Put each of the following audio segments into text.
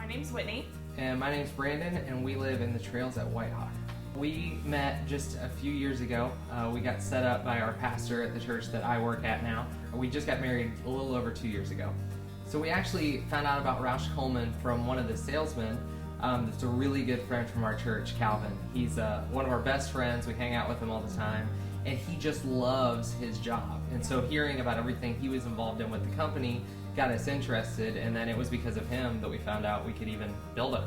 name's Whitney. And my name's Brandon, and we live in the Trails at Whitehawk. We met just a few years ago. We got set up by our pastor at the church that I work at now. We just got married a little over 2 years ago. So we actually found out about Rausch Coleman from one of the salesmen that's a really good friend from our church, Calvin. He's one of our best friends. We hang out with him all the time, and he just loves his job. And so hearing about everything he was involved in with the company got us interested, and then it was because of him that we found out we could even build it.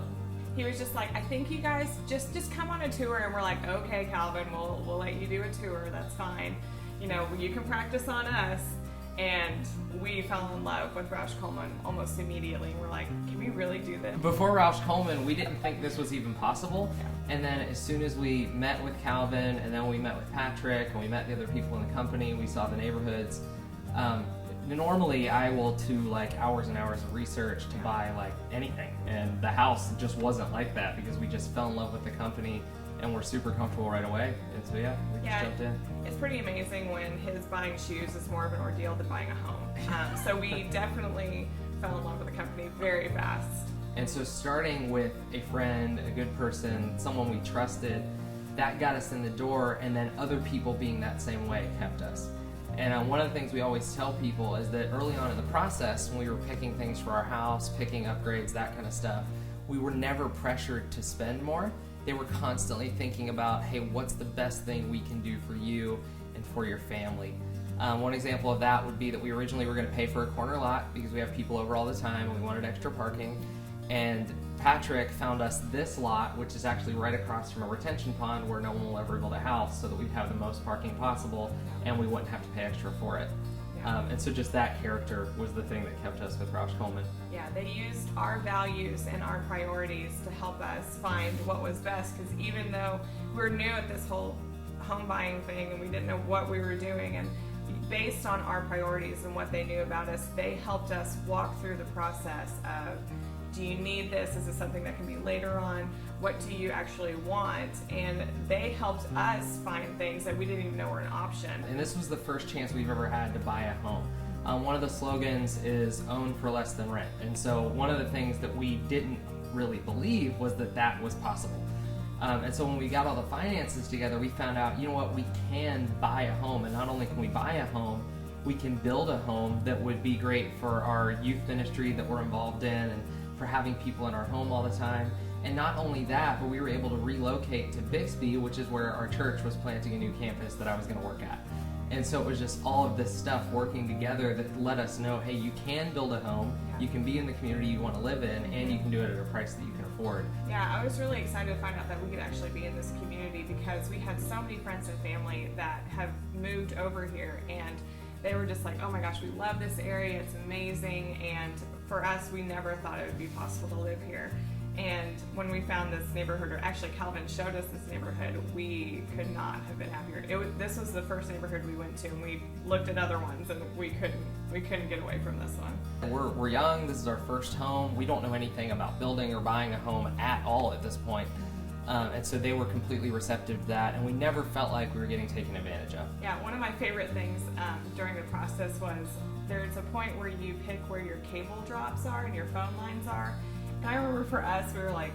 He was just like, I think you guys just come on a tour, and we're like, okay, Calvin, we'll let you do a tour. That's fine. You know, you can practice on us. And we fell in love with Rausch Coleman almost immediately. And we're like, can we really do this? Before Rausch Coleman, we didn't think this was even possible. And then as soon as we met with Calvin, and then we met with Patrick, and we met the other people in the company, we saw the neighborhoods. Normally I will do like hours and hours of research to buy like anything, and the house just wasn't like that because we just fell in love with the company and we're super comfortable right away. And so yeah, we just jumped in. It's pretty amazing when his buying shoes is more of an ordeal than buying a home. So we definitely fell in love with the company very fast. And so starting with a friend, a good person, someone we trusted, that got us in the door, and then other people being that same way kept us. And one of the things we always tell people is that early on in the process, when we were picking things for our house, picking upgrades, that kind of stuff, we were never pressured to spend more. They were constantly thinking about, hey, what's the best thing we can do for you and for your family? One example of that would be that we originally were going to pay for a corner lot because we have people over all the time and we wanted extra parking. And Patrick found us this lot, which is actually right across from a retention pond where no one will ever build a house, so that we'd have the most parking possible and we wouldn't have to pay extra for it. And so just that character was the thing that kept us with Rausch Coleman. Yeah, they used our values and our priorities to help us find what was best, because even though we're new at this whole home buying thing and we didn't know what we were doing, and based on our priorities and what they knew about us, they helped us walk through the process of, do you need this? Is this something that can be later on? What do you actually want? And they helped us find things that we didn't even know were an option. And this was the first chance we've ever had to buy a home. One of the slogans is own for less than rent. And so one of the things that we didn't really believe was that that was possible. And so when we got all the finances together, we found out, you know what, we can buy a home. And not only can we buy a home, we can build a home that would be great for our youth ministry that we're involved in, and for having people in our home all the time. And not only that, but we were able to relocate to Bixby, which is where our church was planting a new campus that I was going to work at. And so it was just all of this stuff working together that let us know, hey, you can build a home, you can be in the community you want to live in, and you can do it at a price that you can afford. Yeah, I was really excited to find out that we could actually be in this community, because we had so many friends and family that have moved over here, and they were just like, oh my gosh, we love this area, it's amazing. And for us, we never thought it would be possible to live here. And when we found this neighborhood, or actually Calvin showed us this neighborhood, we could not have been happier. This was the first neighborhood we went to, and we looked at other ones, and we couldn't get away from this one. We're young, this is our first home. We don't know anything about building or buying a home at all at this point. And so they were completely receptive to that, and we never felt like we were getting taken advantage of. Yeah, one of my favorite things during the process was there's a point where you pick where your cable drops are and your phone lines are. And I remember for us, we were like,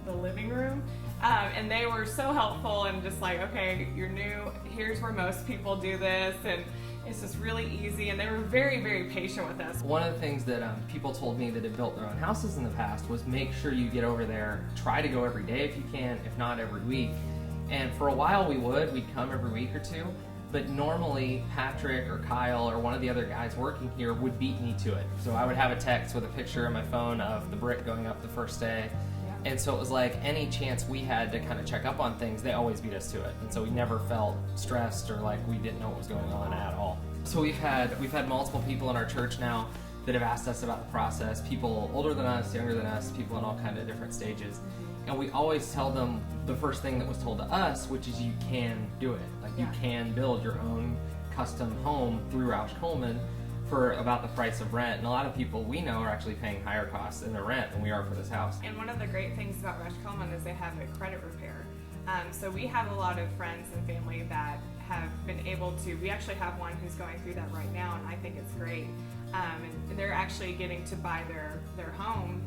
the living room. And they were so helpful and just like, okay, you're new, here's where most people do this, and it's just really easy, and they were very, very patient with us. One of the things that people told me that had built their own houses in the past was make sure you get over there, try to go every day if you can, if not every week. And for a while we'd come every week or two, but normally Patrick or Kyle or one of the other guys working here would beat me to it. So I would have a text with a picture on my phone of the brick going up the first day. And so it was like any chance we had to kind of check up on things, they always beat us to it. And so we never felt stressed or like we didn't know what was going on at all. So we've had multiple people in our church now that have asked us about the process, people older than us, younger than us, people in all kinds of different stages. And we always tell them the first thing that was told to us, which is you can do it. Like you can build your own custom home through Rausch Coleman for about the price of rent. And a lot of people we know are actually paying higher costs in their rent than we are for this house. And one of the great things about Rausch Coleman is they have a credit repair. So we have a lot of friends and family that have been able to, we actually have one who's going through that right now, and I think it's great. And they're actually getting to buy their home,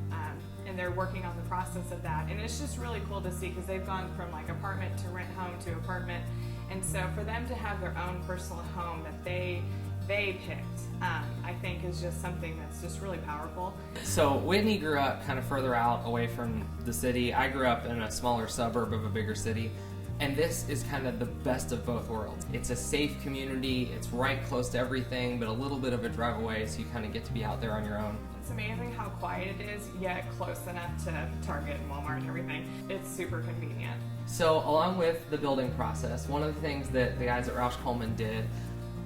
and they're working on the process of that. And it's just really cool to see, because they've gone from like apartment to rent home to apartment. And so for them to have their own personal home that they picked, I think is just something that's just really powerful. So Whitney grew up kind of further out away from the city. I grew up in a smaller suburb of a bigger city. And this is kind of the best of both worlds. It's a safe community, it's right close to everything, but a little bit of a drive away, so you kind of get to be out there on your own. It's amazing how quiet it is, yet close enough to Target and Walmart and everything. It's super convenient. So along with the building process, one of the things that the guys at Rausch Coleman did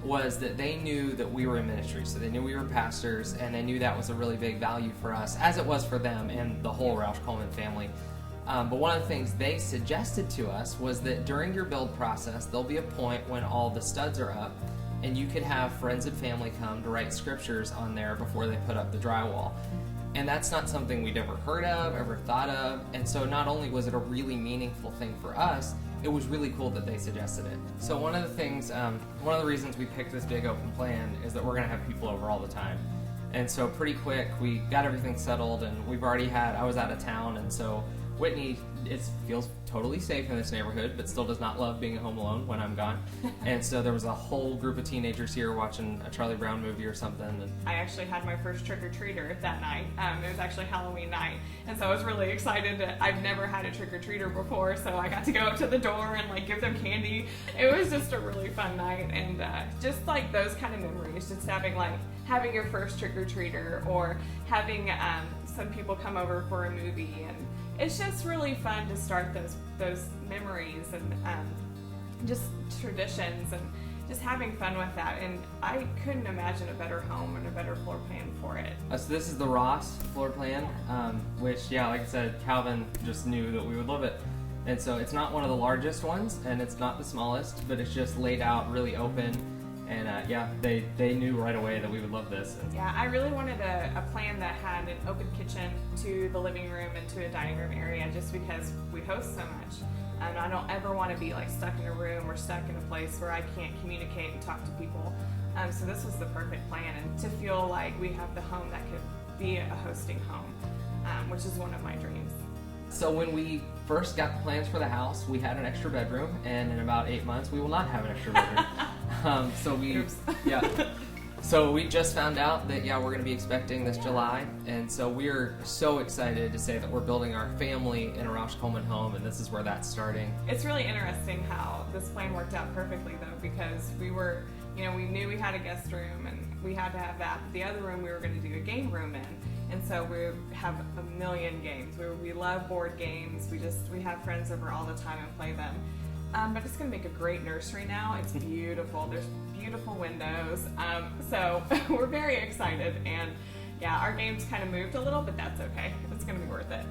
was that they knew that we were in ministry. So they knew we were pastors, and they knew that was a really big value for us, as it was for them and the whole Rausch Coleman family. But one of the things they suggested to us was that during your build process, there'll be a point when all the studs are up, and you could have friends and family come to write scriptures on there before they put up the drywall. And that's not something we'd ever heard of, ever thought of. And so not only was it a really meaningful thing for us, it was really cool that they suggested it. So one of the things, one of the reasons we picked this big open plan is that we're gonna have people over all the time. And so pretty quick, we got everything settled, and we've already had, I was out of town, and so Whitney feels totally safe in this neighborhood, but still does not love being home alone when I'm gone. And so there was a whole group of teenagers here watching a Charlie Brown movie or something. And I actually had my first trick-or-treater that night. It was actually Halloween night, and so I was really excited. I've never had a trick-or-treater before, so I got to go up to the door and like give them candy. It was just a really fun night, and just like those kind of memories, just having your first trick-or-treater, or having some people come over for a movie, and it's just really fun to start those memories and just traditions and just having fun with that. And I couldn't imagine a better home and a better floor plan for it. So this is the Ross floor plan, which, yeah, like I said, Calvin just knew that we would love it. And so it's not one of the largest ones, and it's not the smallest, but it's just laid out really open. And yeah, they knew right away that we would love this. Yeah, I really wanted a plan that had an open kitchen to the living room and to a dining room area, just because we host so much. And I don't ever want to be like stuck in a room or stuck in a place where I can't communicate and talk to people. So this was the perfect plan, and to feel like we have the home that could be a hosting home, which is one of my dreams. So when we first got the plans for the house, we had an extra bedroom, and in about 8 months, we will not have an extra bedroom. So we just found out that, yeah, we're going to be expecting this July, and so we're so excited to say that we're building our family in a Rausch Coleman home, and this is where that's starting. It's really interesting how this plan worked out perfectly, though, because we knew we had a guest room, and we had to have that. The other room we were going to do a game room in. And so we have a million games. We love board games. We have friends over all the time and play them. But it's going to make a great nursery now. It's beautiful. There's beautiful windows. So we're very excited. And yeah, our games kind of moved a little, but that's okay. It's going to be worth it.